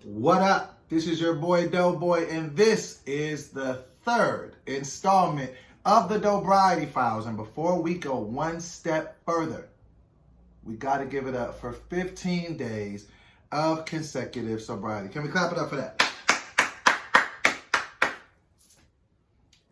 What up? This is your boy Doughboy, and this is the third installment of the Sobriety Files. And before we go one step further, we got to give it up for 15 days of consecutive sobriety. Can we clap it up for that?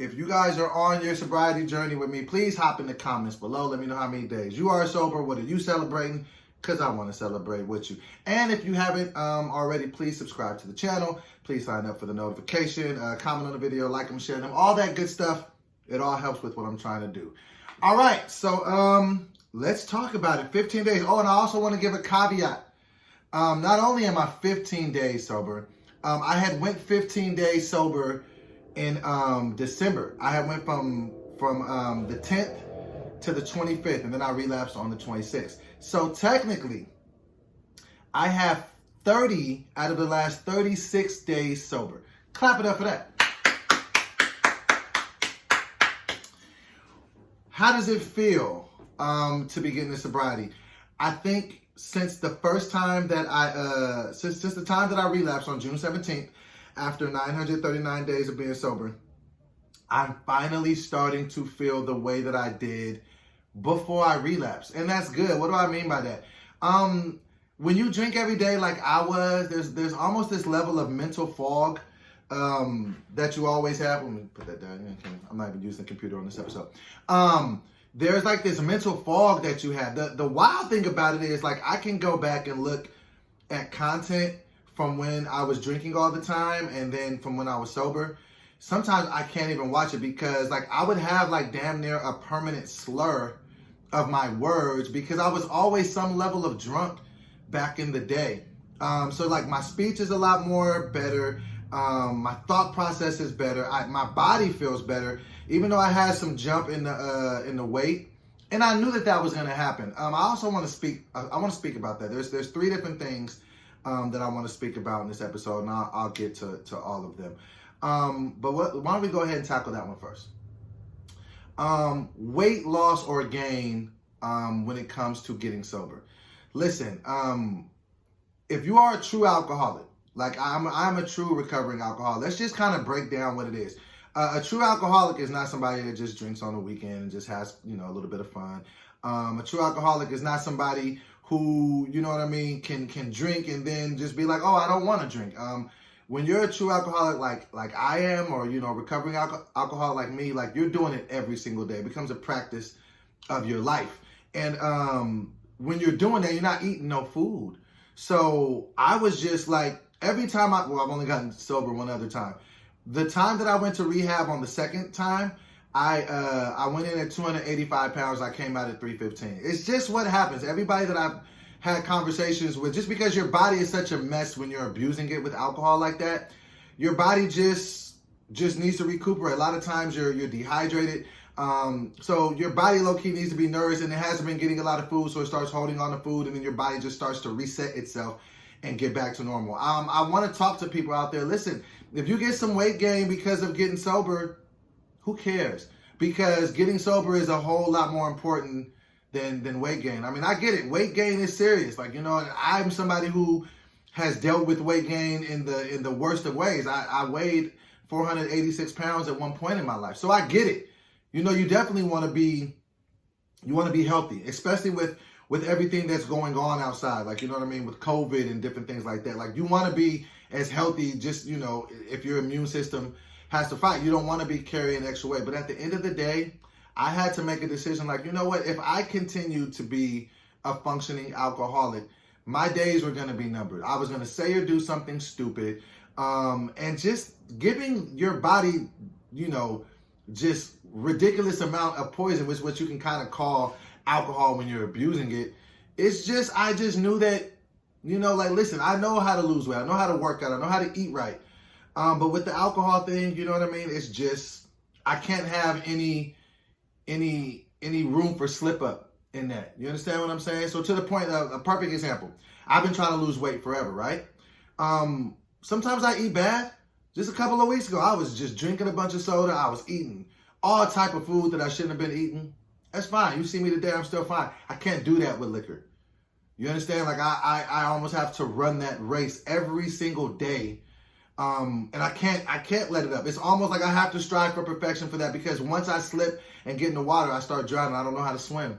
If you guys are on your sobriety journey with me, please hop in the comments below. Let me know how many days you are sober. What are you celebrating? Because I want to celebrate with you. And if you haven't already, please subscribe to the channel. Please sign up for the notification, comment on the video, like them, share them, all that good stuff. It all helps with what I'm trying to do. All right, so let's talk about it. 15 days. Oh, and I also want to give a caveat. Not only am I 15 days sober, I had went 15 days sober in December. I had went from the 10th to the 25th, and then I relapsed on the 26th. So technically, I have 30 out of the last 36 days sober. Clap it up for that. How does it feel to be getting into sobriety? I think since the first time that since the time that I relapsed on June 17th, after 939 days of being sober, I'm finally starting to feel the way that I did before I relapsed. And that's good. What do I mean by that? When you drink every day like I was, there's almost this level of mental fog that you always have. Let me put that down. I'm not even using the computer on this episode. There's like this mental fog that you have. The wild thing about it is, like, I can go back and look at content from when I was drinking all the time and then from when I was sober. Sometimes I can't even watch it because, like, I would have like damn near a permanent slur of my words because I was always some level of drunk back in the day. So like my speech is a lot more better. My thought process is better. My body feels better, even though I had some jump in the weight, and I knew that was going to happen. I also want to speak. I want to speak about that. There's three different things that I want to speak about in this episode, and I'll get to all of them. But why don't we go ahead and tackle that one first? Weight loss or gain when it comes to getting sober. Listen, if you are a true alcoholic, like I'm a true recovering alcoholic, let's just kind of break down what it is. A true alcoholic is not somebody that just drinks on the weekend and just has, a little bit of fun. A true alcoholic is not somebody who, you know what I mean, can drink and then just be like, oh, I don't want to drink. When you're a true alcoholic like I am, or, recovering alcoholic like me, like, you're doing it every single day. It becomes a practice of your life. And when you're doing that, you're not eating no food. So I was just like, every time I've only gotten sober one other time. The time that I went to rehab on the second time, I went in at 285 pounds. I came out at 315. It's just what happens. Everybody that I've had conversations with, just because your body is such a mess when you're abusing it with alcohol like that, your body just needs to recuperate. A lot of times you're dehydrated. So your body low-key needs to be nourished, and it hasn't been getting a lot of food, so it starts holding on to food, and then your body just starts to reset itself and get back to normal. I want to talk to people out there. Listen, if you get some weight gain because of getting sober, who cares? Because getting sober is a whole lot more important than weight gain. I mean, I get it. Weight gain is serious. Like, I'm somebody who has dealt with weight gain in the worst of ways. I weighed 486 pounds at one point in my life. So I get it. You definitely want to be healthy, especially with everything that's going on outside. Like, with COVID and different things like that. Like, you want to be as healthy, just, if your immune system has to fight. You don't want to be carrying extra weight. But at the end of the day, I had to make a decision like, you know what? If I continue to be a functioning alcoholic, my days were going to be numbered. I was going to say or do something stupid. And just giving your body, just ridiculous amount of poison, which is what you can kind of call alcohol when you're abusing it. It's just, I just knew that, listen, I know how to lose weight. I know how to work out. I know how to eat right. But with the alcohol thing, you know what I mean? It's just, I can't have any room for slip up in that. You understand what I'm saying? So to the point of a perfect example, I've been trying to lose weight forever, right? Sometimes I eat bad. Just a couple of weeks ago, I was just drinking a bunch of soda. I was eating all type of food that I shouldn't have been eating. That's fine. You see me today, I'm still fine. I can't do that with liquor. You understand? Like I almost have to run that race every single day. And I can't let it up. It's almost like I have to strive for perfection for that, because once I slip and get in the water, I start drowning. I don't know how to swim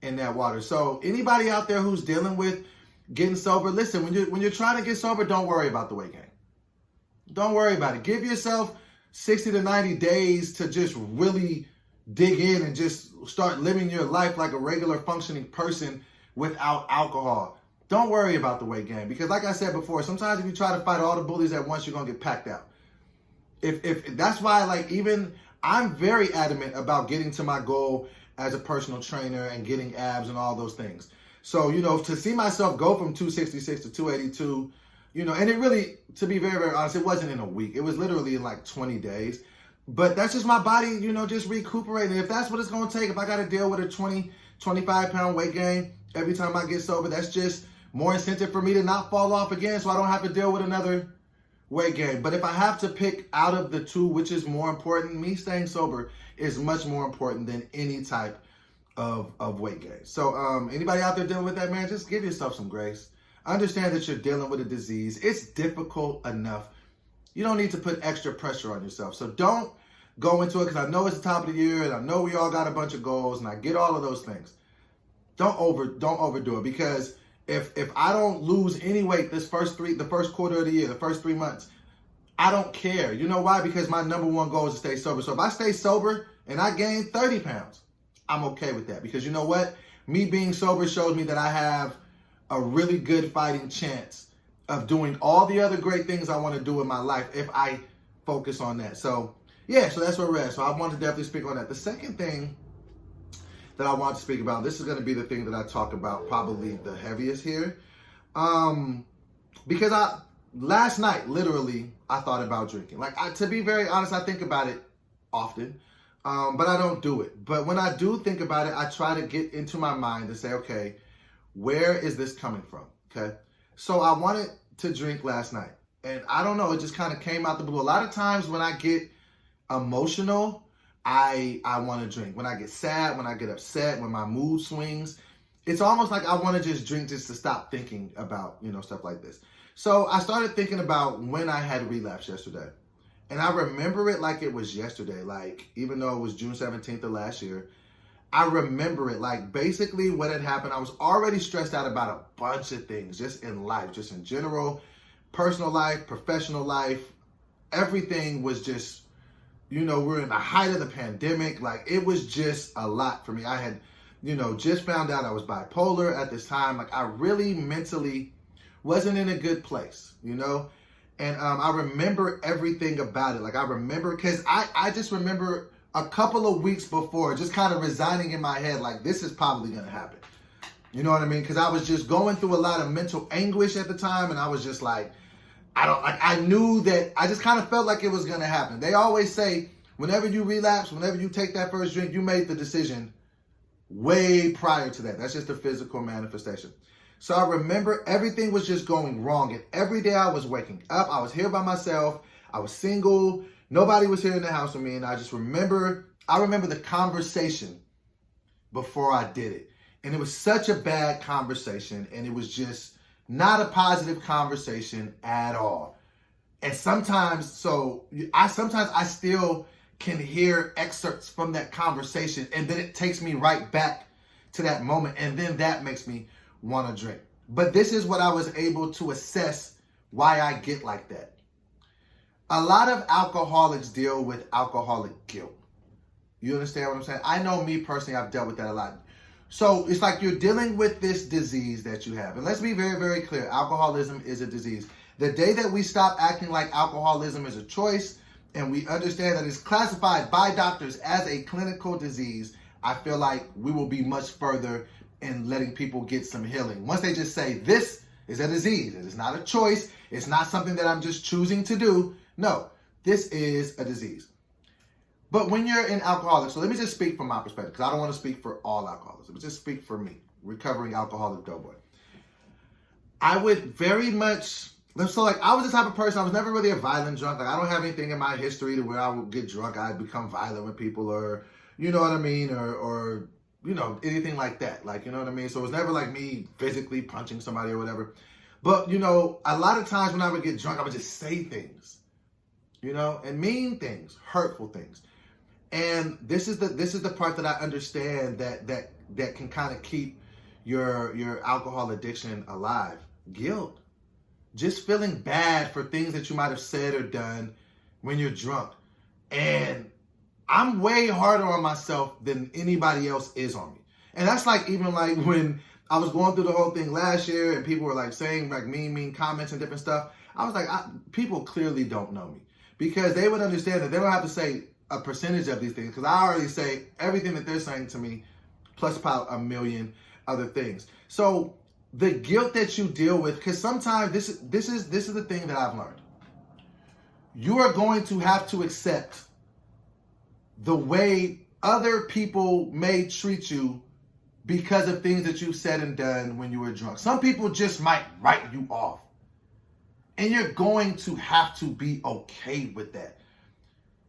in that water. So anybody out there who's dealing with getting sober, listen, when you're trying to get sober, don't worry about the weight gain. Don't worry about it. Give yourself 60 to 90 days to just really dig in and just start living your life like a regular functioning person without alcohol. Don't worry about the weight gain, because like I said before, sometimes if you try to fight all the bullies at once, you're going to get packed out. If that's why, like, even I'm very adamant about getting to my goal as a personal trainer and getting abs and all those things. So, to see myself go from 266 to 282, and it really, to be very, very honest, it wasn't in a week. It was literally in like 20 days. But that's just my body, just recuperating. If that's what it's going to take, if I got to deal with a 20, 25 pound weight gain every time I get sober, that's just more incentive for me to not fall off again, so I don't have to deal with another weight gain. But if I have to pick out of the two, which is more important, me staying sober is much more important than any type of weight gain. So anybody out there dealing with that, man, just give yourself some grace. Understand that you're dealing with a disease. It's difficult enough. You don't need to put extra pressure on yourself. So don't go into it, because I know it's the top of the year and I know we all got a bunch of goals and I get all of those things. Don't overdo it, because if I don't lose any weight the first quarter of the year, the first 3 months, I don't care. You know why? Because my number one goal is to stay sober. So if I stay sober and I gain 30 pounds, I'm okay with that, because you know what? Me being sober shows me that I have a really good fighting chance of doing all the other great things I want to do in my life if I focus on that. So yeah, so that's where we're at. So I want to definitely speak on that. The second thing that I want to speak about, this is going to be the thing that I talk about probably the heaviest here. Because last night, literally, I thought about drinking. Like, to be very honest, I think about it often, but I don't do it. But when I do think about it, I try to get into my mind and say, okay, where is this coming from? Okay. So I wanted to drink last night, and I don't know, it just kind of came out the blue. A lot of times when I get emotional, I want to drink. When I get sad, when I get upset, when my mood swings, it's almost like I want to just drink just to stop thinking about, stuff like this. So I started thinking about when I had relapsed yesterday. And I remember it like it was yesterday. Like, even though it was June 17th of last year, I remember it like basically what had happened. I was already stressed out about a bunch of things, just in life, just in general, personal life, professional life. Everything was just, we're in the height of the pandemic. Like, it was just a lot for me. I had, just found out I was bipolar at this time. Like, I really mentally wasn't in a good place, And I remember everything about it. Like, I remember, because I just remember a couple of weeks before just kind of resigning in my head, like, this is probably going to happen. You know what I mean? Because I was just going through a lot of mental anguish at the time, and I was just like, I knew that, I just kind of felt like it was going to happen. They always say, whenever you relapse, whenever you take that first drink, you made the decision way prior to that. That's just a physical manifestation. So I remember everything was just going wrong. And every day I was waking up, I was here by myself, I was single, nobody was here in the house with me. And I remember the conversation before I did it. And it was such a bad conversation, and it was just not a positive conversation at all. And sometimes I still can hear excerpts from that conversation, and then it takes me right back to that moment, and then that makes me want to drink. But this is what I was able to assess why I get like that. A lot of alcoholics deal with alcoholic guilt. You understand what I'm saying? I know me personally, I've dealt with that a lot. So it's like you're dealing with this disease that you have. And let's be very, very clear. Alcoholism is a disease. The day that we stop acting like alcoholism is a choice, and we understand that it's classified by doctors as a clinical disease, I feel like we will be much further in letting people get some healing. Once they just say, this is a disease. It is not a choice. It's not something that I'm just choosing to do. No, this is a disease. But when you're an alcoholic, so let me just speak from my perspective, because I don't want to speak for all alcoholics. Let me just speak for me, recovering alcoholic doughboy. I would very much, so like, I was the type of person, I was never really a violent drunk. Like, I don't have anything in my history to where I would get drunk, I'd become violent with people, or, you know what I mean, or anything like that. Like, you know what I mean? So it was never like me physically punching somebody or whatever. But, a lot of times when I would get drunk, I would just say things, and mean things, hurtful things. And this is the part that I understand that can kind of keep your alcohol addiction alive. Guilt. Just feeling bad for things that you might have said or done when you're drunk. And I'm way harder on myself than anybody else is on me. And that's like even like when I was going through the whole thing last year and people were like saying like mean comments and different stuff. I was like, people clearly don't know me, because they would understand that they don't have to say a percentage of these things, because I already say everything that they're saying to me plus about a million other things. So the guilt that you deal with, because sometimes this is the thing that I've learned. You are going to have to accept the way other people may treat you because of things that you've said and done when you were drunk. Some people just might write you off. And you're going to have to be okay with that.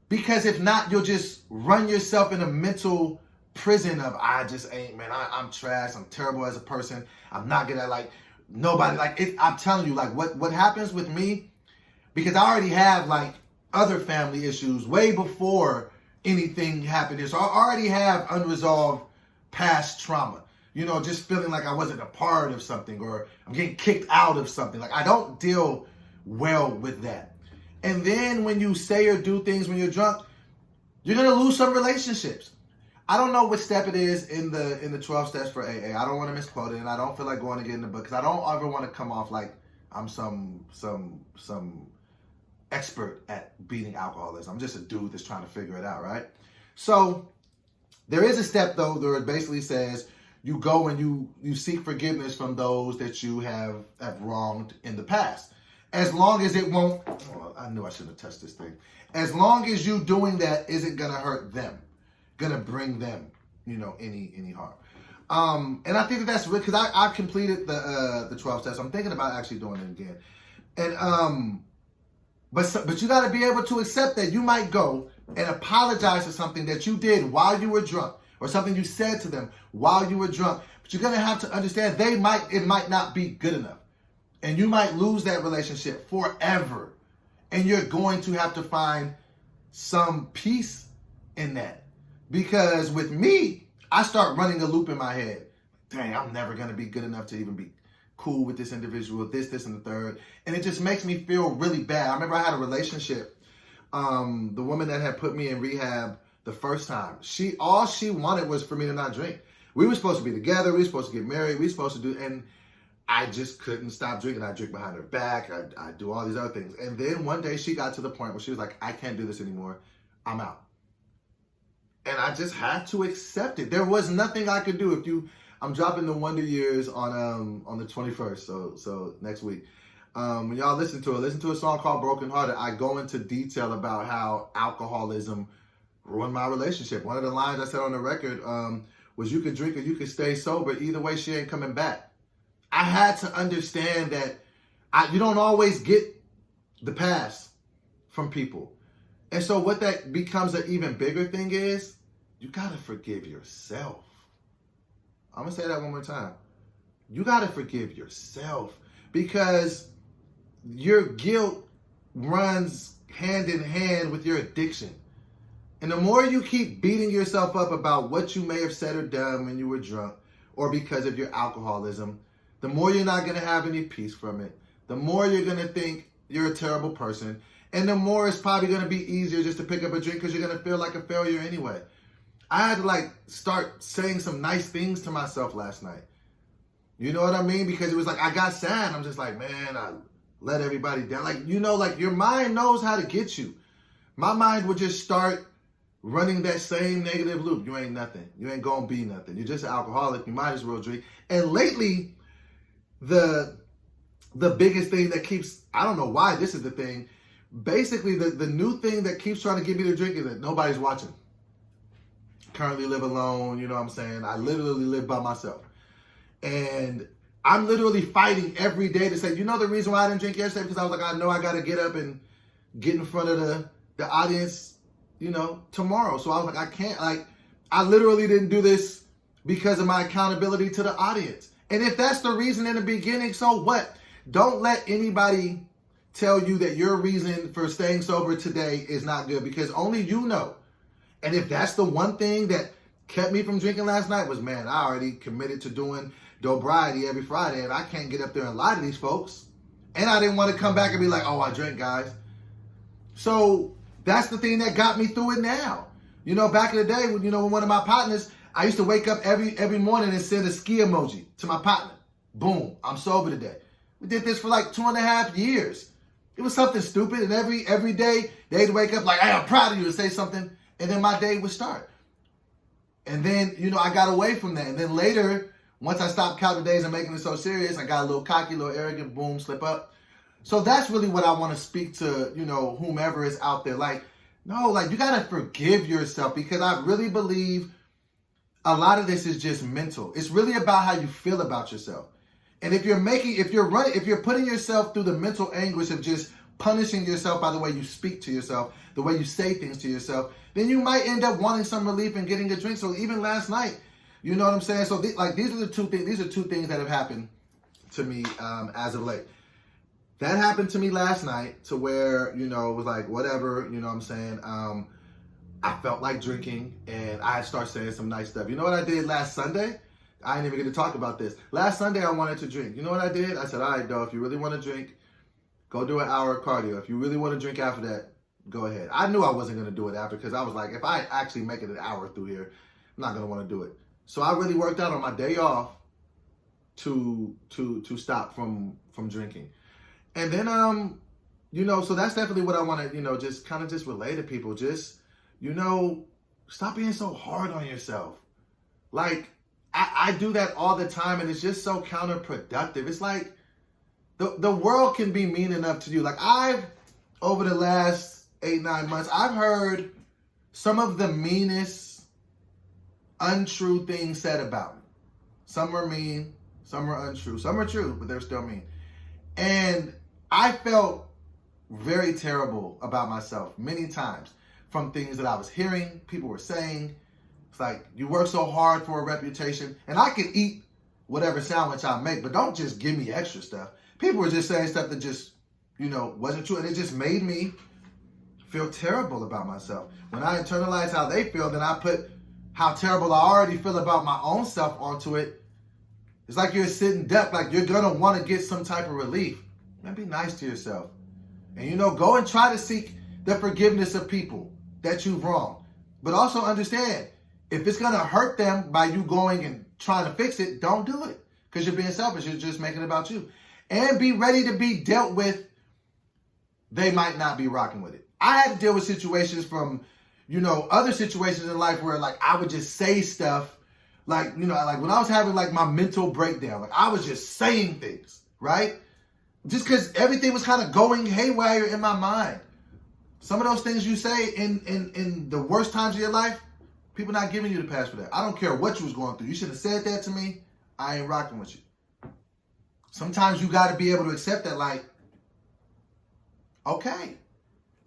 Because if not, you'll just run yourself in a mental prison of, I just ain't, man, I'm trash, I'm terrible as a person, I'm not good at, like, nobody, like, I'm telling you, like, what happens with me, because I already have, like, other family issues way before anything happened here. So I already have unresolved past trauma. Just feeling like I wasn't a part of something, or I'm getting kicked out of something. Like, I don't deal well with that. And then when you say or do things when you're drunk, you're going to lose some relationships. I don't know what step it is in the 12 steps for AA. I don't want to misquote it, and I don't feel like going to get in the book, because I don't ever want to come off like I'm some expert at beating alcoholism. I'm just a dude that's trying to figure it out, right? So there is a step, though, where it basically says you go and you seek forgiveness from those that you have wronged in the past. As long as it won't, I knew I shouldn't have touched this thing. As long as you doing that isn't going to hurt them, going to bring them, any harm. And I think that's really, because I've completed the 12 steps. I'm thinking about actually doing it again. And, but you got to be able to accept that you might go and apologize for something that you did while you were drunk, or something you said to them while you were drunk. But you're going to have to understand it might not be good enough. And you might lose that relationship forever. And you're going to have to find some peace in that. Because with me, I start running a loop in my head. Dang, I'm never going to be good enough to even be cool with this individual, this, and the third. And it just makes me feel really bad. I remember I had a relationship. The woman that had put me in rehab the first time, all she wanted was for me to not drink. We were supposed to be together. We were supposed to get married. We were supposed to do, and I just couldn't stop drinking. I drink behind her back. I do all these other things. And then one day she got to the point where she was like, I can't do this anymore. I'm out. And I just had to accept it. There was nothing I could do. I'm dropping the Wonder Years on the 21st, so next week. When y'all listen to a song called Broken Hearted. I go into detail about how alcoholism ruined my relationship. One of the lines I said on the record was, you could drink or you could stay sober. Either way, she ain't coming back. I had to understand that you don't always get the pass from people. And so what that becomes an even bigger thing is, you got to forgive yourself. I'm going to say that one more time. You got to forgive yourself, because your guilt runs hand in hand with your addiction. And the more you keep beating yourself up about what you may have said or done when you were drunk, or because of your alcoholism, the more you're not going to have any peace from it. The more you're going to think you're a terrible person. And the more it's probably going to be easier just to pick up a drink, because you're going to feel like a failure anyway. I had to start saying some nice things to myself last night. You know what I mean? Because it was like, I got sad. I'm just like, man, I let everybody down. Your mind knows how to get you. My mind would just start running that same negative loop. You ain't nothing. You ain't going to be nothing. You're just an alcoholic. You might as well drink. And lately, the biggest thing that keeps, I don't know why this is the thing, basically the new thing that keeps trying to get me to drink is that nobody's watching. Currently live alone, you know what I'm saying? I literally live by myself. And I'm literally fighting every day to say, the reason why I didn't drink yesterday, because I was like, I know I got to get up and get in front of the audience, tomorrow. So I was like, I can't, I literally didn't do this because of my accountability to the audience. And if that's the reason in the beginning, so what? Don't let anybody tell you that your reason for staying sober today is not good, because only you know. And if that's the one thing that kept me from drinking last night was, man, I already committed to doing Sobriety every Friday, and I can't get up there and lie to these folks. And I didn't want to come back and be like, oh, I drink, guys. So that's the thing that got me through it now. You know, back in the day, when one of my partners, I used to wake up every morning and send a ski emoji to my partner. Boom, I'm sober today. We did this for like 2.5 years. It was something stupid, and every day they'd wake up like, hey, I'm proud of you, to say something, and then my day would start. And then, I got away from that. And then later, once I stopped counting days and making it so serious, I got a little cocky, a little arrogant, boom, slip up. So that's really what I want to speak to, whomever is out there. You got to forgive yourself, because I really believe a lot of this is just mental. It's really about how you feel about yourself. And if you're putting yourself through the mental anguish of just punishing yourself by the way you speak to yourself, the way you say things to yourself, then you might end up wanting some relief and getting a drink. So even last night, you know what I'm saying? So these are two things that have happened to me as of late. That happened to me last night, to where, it was like, whatever, you know what I'm saying? I felt like drinking, and I started saying some nice stuff. You know what I did last Sunday? I didn't even get to talk about this. Last Sunday, I wanted to drink. You know what I did? I said, all right, though, if you really want to drink, go do an hour of cardio. If you really want to drink after that, go ahead. I knew I wasn't going to do it after, because I was like, if I actually make it an hour through here, I'm not going to want to do it. So I really worked out on my day off to stop from drinking. And then, so that's definitely what I want to, just kind of just relay to people. Just, stop being so hard on yourself. Like, I do that all the time, and it's just so counterproductive. It's like the world can be mean enough to you. Like, over the last 8-9 months, I've heard some of the meanest, untrue things said about me. Some were mean, some were untrue, some were true, but they're still mean. And I felt very terrible about myself many times from things that I was hearing, people were saying. It's like, you work so hard for a reputation, and I could eat whatever sandwich I make, but don't just give me extra stuff. People were just saying stuff that just, wasn't true, and it just made me feel terrible about myself. When I internalize how they feel, then I put how terrible I already feel about my own self onto it. It's like you're a sitting duck, like you're gonna want to get some type of relief. Man, be nice to yourself. And go and try to seek the forgiveness of people that you've wronged. But also understand, if it's gonna hurt them by you going and trying to fix it, don't do it. Because you're being selfish, you're just making it about you. And be ready to be dealt with. They might not be rocking with it. I had to deal with situations from, other situations in life where like I would just say stuff like when I was having like my mental breakdown, like I was just saying things, right? Just because everything was kind of going haywire in my mind. Some of those things you say in the worst times of your life, people not giving you the pass for that. I don't care what you was going through. You should have said that to me. I ain't rocking with you. Sometimes you got to be able to accept that, like, okay.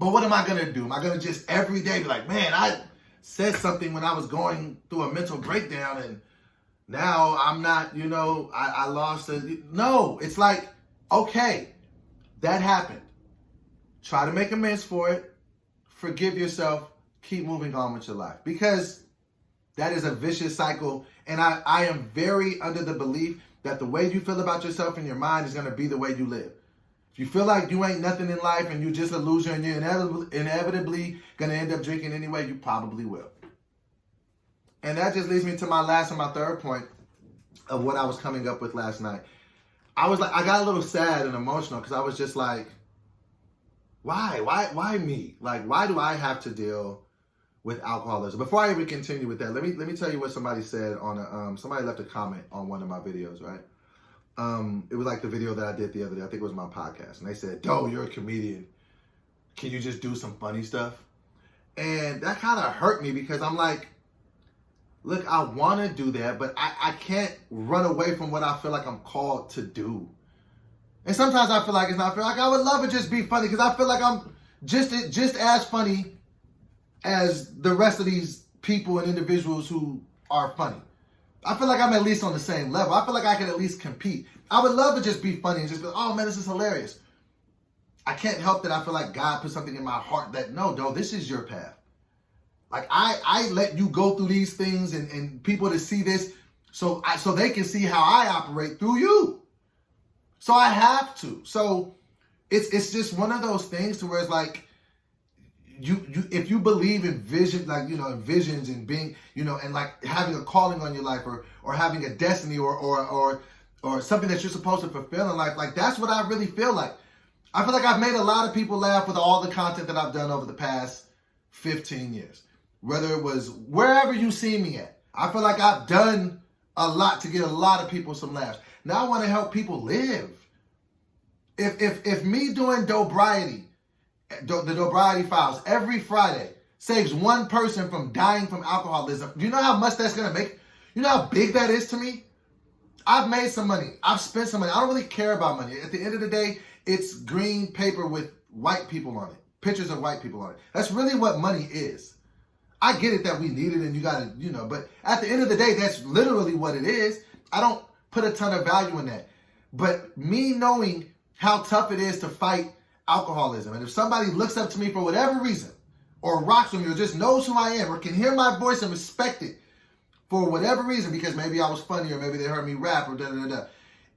But what am I going to do? Am I going to just every day be like, man, I said something when I was going through a mental breakdown, and now I'm not, I lost it. No, it's like, okay, that happened. Try to make amends for it. Forgive yourself. Keep moving on with your life. Because that is a vicious cycle. And I am very under the belief that the way you feel about yourself in your mind is going to be the way you live. If you feel like you ain't nothing in life and you just a loser and you're inevitably going to end up drinking anyway, you probably will. And that just leads me to my last and my third point of what I was coming up with last night. I got a little sad and emotional because I was just like, why me? Like, why do I have to deal with alcoholism? Before I even continue with that, let me tell you what somebody said on somebody left a comment on one of my videos, right? It was like the video that I did the other day. I think it was my podcast. And they said, "Doe, you're a comedian. Can you just do some funny stuff?" And that kind of hurt me because I'm like, look, I want to do that, but I can't run away from what I feel like I'm called to do. And sometimes I feel like it's not fair. Like, I would love it just be funny because I feel like I'm just as funny as the rest of these people and individuals who are funny. I feel like I'm at least on the same level. I feel like I can at least compete. I would love to just be funny and just be, oh man, this is hilarious. I can't help that I feel like God put something in my heart that, no, this is your path. Like I let you go through these things and people to see this so they can see how I operate through you. So I have to. So it's just one of those things to where it's like, you if you believe in vision, like, in visions and being, and like having a calling on your life or having a destiny or something that you're supposed to fulfill in life, like that's what I really feel like. I feel like I've made a lot of people laugh with all the content that I've done over the past 15 years. Whether it was wherever you see me at. I feel like I've done a lot to get a lot of people some laughs. Now I want to help people live. If me doing Sobriety, the Sobriety Files every Friday saves one person from dying from alcoholism, do you know how much that's going to make? You know how big that is to me? I've made some money. I've spent some money. I don't really care about money. At the end of the day, it's green paper with white people on it. Pictures of white people on it. That's really what money is. I get it that we need it and you got to, but at the end of the day, that's literally what it is. I don't put a ton of value in that. But me knowing how tough it is to fight alcoholism, and if somebody looks up to me for whatever reason, or rocks with me, or just knows who I am, or can hear my voice and respect it for whatever reason, because maybe I was funny, or maybe they heard me rap, or da-da-da-da.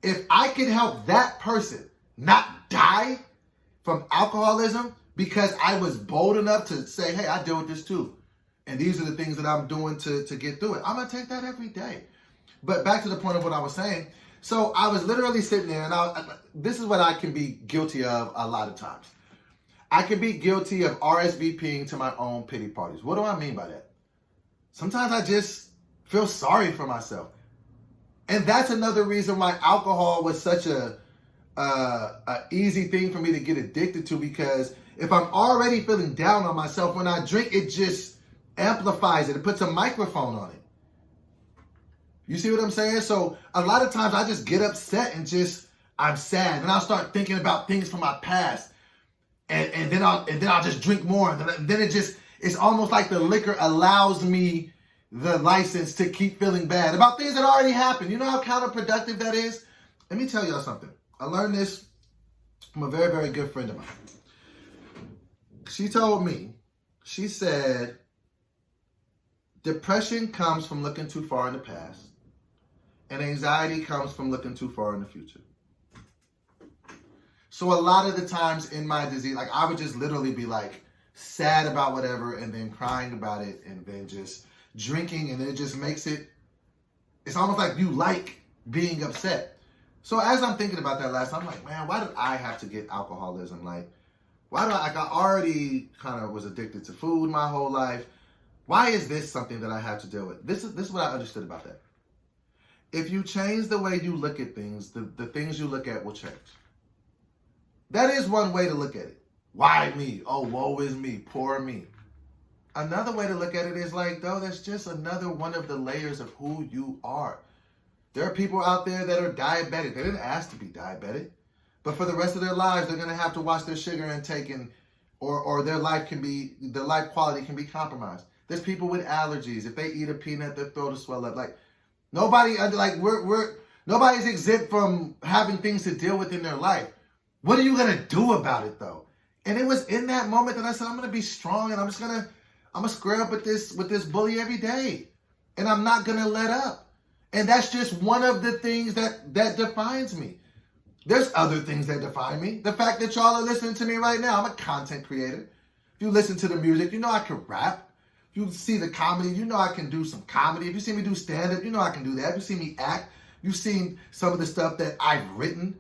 If I could help that person not die from alcoholism because I was bold enough to say, hey, I deal with this too. And these are the things that I'm doing to get through it. I'm going to take that every day. But back to the point of what I was saying. So I was literally sitting there, and this is what I can be guilty of a lot of times. I can be guilty of RSVPing to my own pity parties. What do I mean by that? Sometimes I just feel sorry for myself. And that's another reason why alcohol was such a easy thing for me to get addicted to, because if I'm already feeling down on myself, when I drink, it just amplifies it. It puts a microphone on it. You see what I'm saying? So a lot of times I just get upset and I'm sad. And I'll start thinking about things from my past. And then I'll just drink more. And then it's almost like the liquor allows me the license to keep feeling bad about things that already happened. You know how counterproductive that is? Let me tell y'all something. I learned this from a very, very good friend of mine. She told me, she said, depression comes from looking too far in the past, and anxiety comes from looking too far in the future. So a lot of the times in my disease, like I would just literally be like sad about whatever and then crying about it and then just drinking, and it just makes it's almost like you like being upset. So as I'm thinking about that last, I'm like, man, why did I have to get alcoholism? Like, why do I already kind of was addicted to food my whole life. Why is this something that I have to deal with? This is what I understood about that. If you change the way you look at things, the things you look at will change. That is one way to look at it. Why me? Oh, woe is me. Poor me. Another way to look at it is like, though, that's just another one of the layers of who you are. There are people out there that are diabetic. They didn't ask to be diabetic. But for the rest of their lives, they're going to have to watch their sugar intake or their life quality can be compromised. There's people with allergies. If they eat a peanut, their throat will swell up. Like nobody's exempt from having things to deal with in their life. What are you going to do about it though? And it was in that moment that I said, I'm going to be strong, and I'm going to square up with this bully every day. And I'm not going to let up. And that's just one of the things that defines me. There's other things that define me. The fact that y'all are listening to me right now, I'm a content creator. If you listen to the music, you know I can rap. If you see the comedy, you know I can do some comedy. If you see me do stand-up, you know I can do that. If you see me act, you've seen some of the stuff that I've written.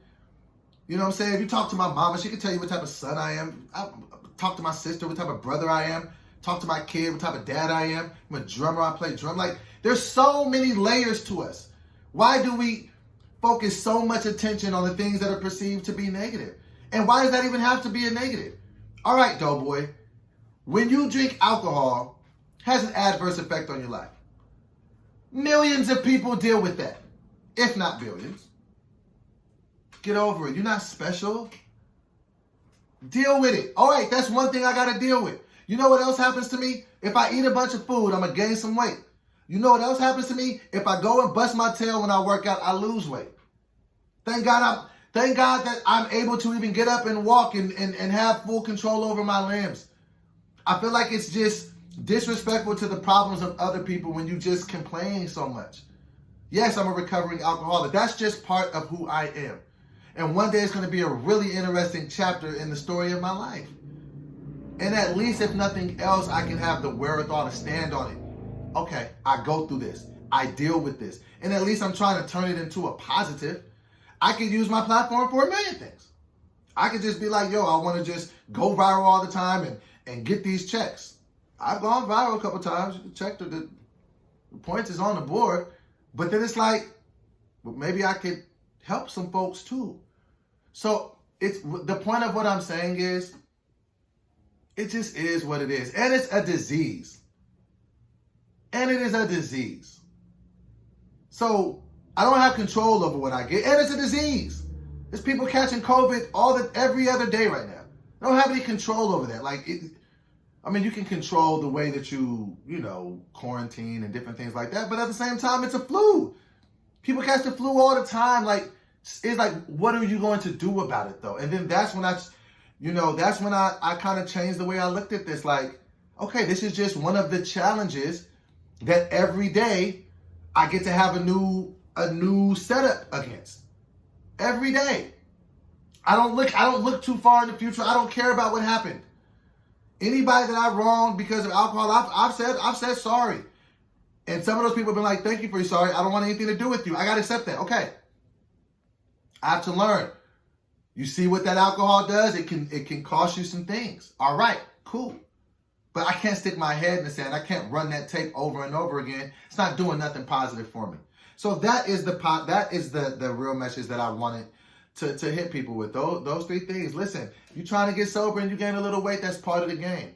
You know what I'm saying? If you talk to my mama, she can tell you what type of son I am. I talk to my sister, what type of brother I am. Talk to my kid, what type of dad I am. I'm a drummer, I play drum. Like, there's so many layers to us. Why do we focus so much attention on the things that are perceived to be negative? And why does that even have to be a negative? All right, Doughboy, when you drink alcohol, has an adverse effect on your life. Millions of people deal with that, if not billions. Get over it. You're not special. Deal with it. All right, that's one thing I got to deal with. You know what else happens to me? If I eat a bunch of food, I'm going to gain some weight. You know what else happens to me? If I go and bust my tail when I work out, I lose weight. Thank God that I'm able to even get up and walk and have full control over my limbs. I feel like it's just disrespectful to the problems of other people when you just complain so much. Yes, I'm a recovering alcoholic. That's just part of who I am. And one day it's going to be a really interesting chapter in the story of my life. And at least, if nothing else, I can have the wherewithal to stand on it. Okay, I go through this. I deal with this. And at least I'm trying to turn it into a positive. I could use my platform for a million things. I could just be like, yo, I want to just go viral all the time and get these checks. I've gone viral a couple times. You can check the points is on the board. But then it's like, well, maybe I could help some folks too. So it's the point of what I'm saying is, it just is what it is. And it's a disease. And it is a disease. So I don't have control over what I get. And it's a disease. There's people catching COVID every other day right now. I don't have any control over that. You can control the way that you quarantine and different things like that. But at the same time, it's a flu. People catch the flu all the time. It's like, what are you going to do about it though? And then that's when I kind of changed the way I looked at this. Like, okay, this is just one of the challenges that every day I get to have a new setup against. Every day. I don't look too far in the future. I don't care about what happened. Anybody that I wronged because of alcohol, I've said sorry. And some of those people have been like, thank you for your sorry. I don't want anything to do with you. I got to accept that. Okay. I have to learn. You see what that alcohol does? It can cost you some things. All right, cool. But I can't stick my head in the sand. I can't run that tape over and over again. It's not doing nothing positive for me. So that is the real message that I wanted to hit people with. Those three things. Listen, you're trying to get sober and you gain a little weight, that's part of the game.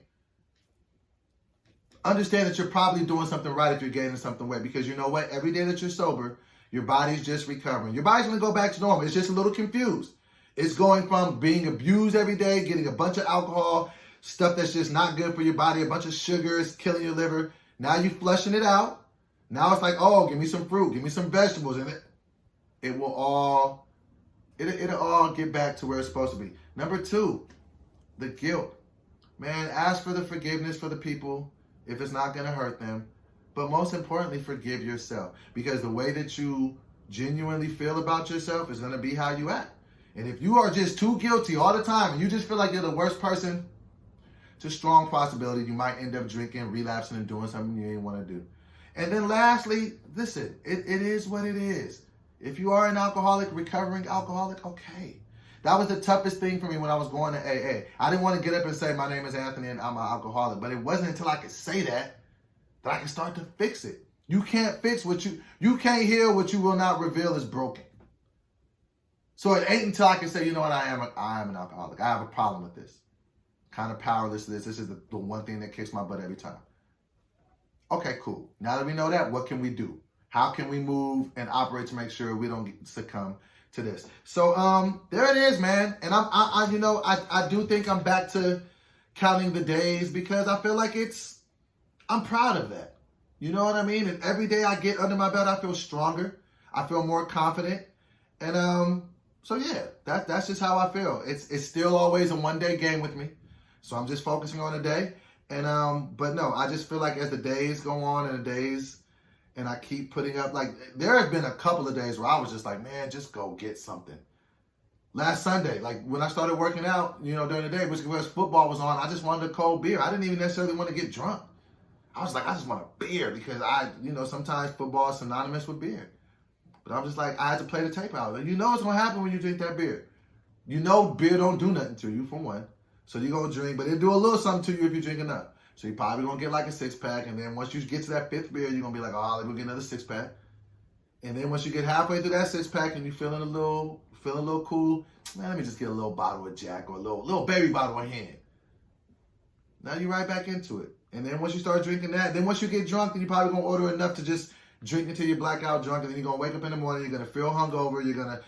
Understand that you're probably doing something right if you're gaining something weight, because you know what? Every day that you're sober, your body's just recovering. Your body's going to go back to normal. It's just a little confused. It's going from being abused every day, getting a bunch of alcohol, stuff that's just not good for your body, a bunch of sugars, killing your liver. Now you're flushing it out. Now it's like, oh, give me some fruit, give me some vegetables, and it'll all get back to where it's supposed to be. Number 2, the guilt. Man, ask for the forgiveness for the people if it's not going to hurt them. But most importantly, forgive yourself, because the way that you genuinely feel about yourself is going to be how you act. And if you are just too guilty all the time and you just feel like you're the worst person, it's a strong possibility you might end up drinking, relapsing, and doing something you didn't want to do. And then lastly, listen, it is what it is. If you are an alcoholic, recovering alcoholic, okay. That was the toughest thing for me when I was going to AA. I didn't want to get up and say, my name is Anthony and I'm an alcoholic. But it wasn't until I could say that I could start to fix it. You can't fix you can't heal what you will not reveal is broken. So it ain't until I can say, you know what, I am an alcoholic. I have a problem with this. Kind of powerless to this. This is the one thing that kicks my butt every time. Okay, cool. Now that we know that, what can we do? How can we move and operate to make sure we don't succumb to this? So there it is, man. And I do think I'm back to counting the days, because I feel like I'm proud of that. You know what I mean? And every day I get under my belt, I feel stronger. I feel more confident. And so yeah, that's just how I feel. It's still always a one-day game with me. So I'm just focusing on the day. And but no, I just feel like as the days go on and I keep putting up, like, there have been a couple of days where I was just like, man, just go get something. Last Sunday, like when I started working out, during the day, because football was on, I just wanted a cold beer. I didn't even necessarily want to get drunk. I was like, I just want a beer, because sometimes football is synonymous with beer. But I'm just like, I had to play the tape out. And what's going to happen when you drink that beer. Beer don't do nothing to you, for one. So you're going to drink, but it'll do a little something to you if you drink enough. So you're probably going to get like a 6-pack. And then once you get to that 5th beer, you're going to be like, oh, let me get another 6-pack. And then once you get halfway through that 6-pack and you're feeling a little cool, man, let me just get a little bottle of Jack or a little baby bottle in hand. Now you're right back into it. And then once you start drinking that, then once you get drunk, then you're probably going to order enough to just drink until you're blackout drunk. And then you're going to wake up in the morning, you're going to feel hungover, you're going to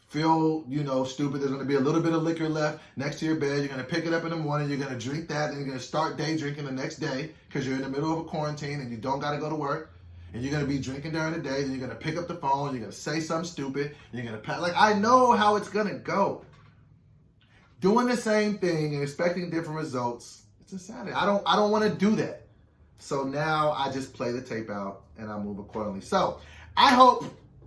feel, stupid. There's going to be a little bit of liquor left next to your bed. You're going to pick it up in the morning. You're going to drink that. Then you're going to start day drinking the next day because you're in the middle of a quarantine and you don't got to go to work. and you're going to be drinking during the day, then you're going to pick up the phone, you're going to say something stupid, and you're going to like, I know how it's going to go. Doing the same thing and expecting different results, it's insanity. I don't want to do that. So now I just play the tape out and I move accordingly. So I hope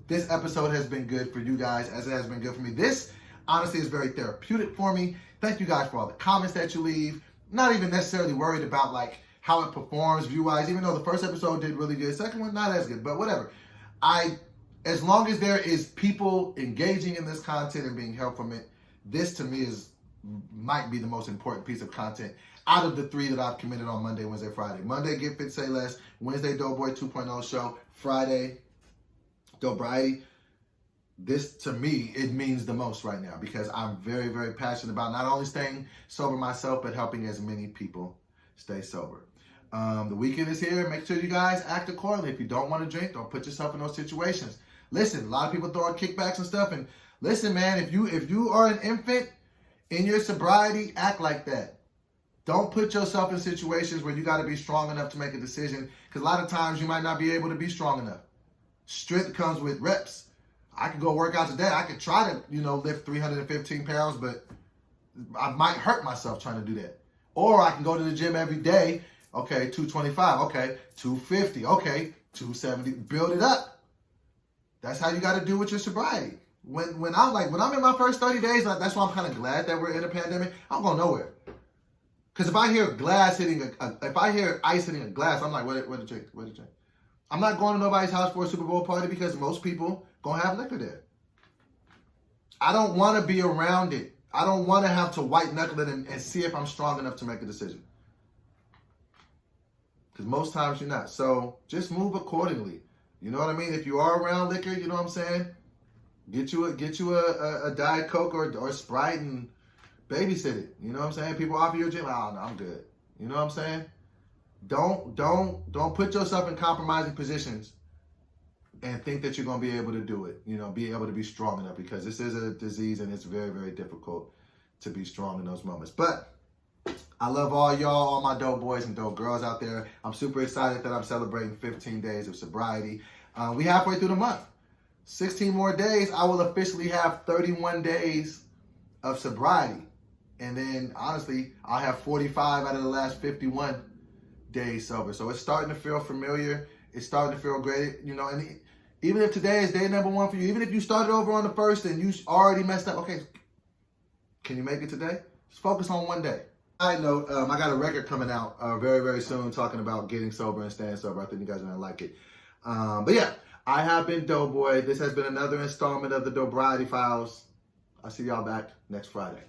this episode has been good for you guys as it has been good for me. This honestly is very therapeutic for me. Thank you guys for all the comments that you leave. Not even necessarily worried about like how it performs view-wise, even though the first episode did really good. Second one, not as good, but whatever. As long as there is people engaging in this content and being helped from it, this to me might be the most important piece of content out of the 3 that I've committed on Monday, Wednesday, Friday. Monday, Get Fit, Say Less. Wednesday, Doughboy 2.0 show. Friday, Sobriety. This, to me, it means the most right now because I'm very, very passionate about not only staying sober myself, but helping as many people stay sober. The weekend is here. Make sure you guys act accordingly. If you don't want to drink, don't put yourself in those situations. Listen, a lot of people throwing kickbacks and stuff. And listen, man, if you are an infant in your sobriety, act like that. Don't put yourself in situations where you got to be strong enough to make a decision because a lot of times you might not be able to be strong enough. Strength comes with reps. I could go work out today. I could try to, lift 315 pounds, but I might hurt myself trying to do that. Or I can go to the gym every day. Okay, 225. Okay, 250. Okay, 270. Build it up. That's how you got to do with your sobriety. When I'm in my first 30 days, that's why I'm kind of glad that we're in a pandemic. I'm going nowhere. Because if I hear glass hitting if I hear ice hitting a glass, I'm like, where the drink? I'm not going to nobody's house for a Super Bowl party because most people gonna have liquor there. I don't want to be around it. I don't want to have to white knuckle it and see if I'm strong enough to make a decision. Because most times you're not. So just move accordingly. You know what I mean? If you are around liquor, you know what I'm saying? Get you a Diet Coke or Sprite and babysit it. You know what I'm saying? People offer you a gym. Oh, no, I'm good. You know what I'm saying? Don't put yourself in compromising positions and think that you're going to be able to do it. Be able to be strong enough because this is a disease and it's very, very difficult to be strong in those moments. But I love all y'all, all my dope boys and dope girls out there. I'm super excited that I'm celebrating 15 days of sobriety. We halfway through the month. 16 more days, I will officially have 31 days of sobriety. And then, honestly, I'll have 45 out of the last 51 days sober. So it's starting to feel familiar. It's starting to feel great. And even if today is day number 1 for you, even if you started over on the first and you already messed up, okay, can you make it today? Just focus on one day. Side note, I got a record coming out very, very soon talking about getting sober and staying sober. I think you guys are going to like it. But yeah, I have been Doughboy. This has been another installment of the Sobriety Files. I'll see y'all back next Friday.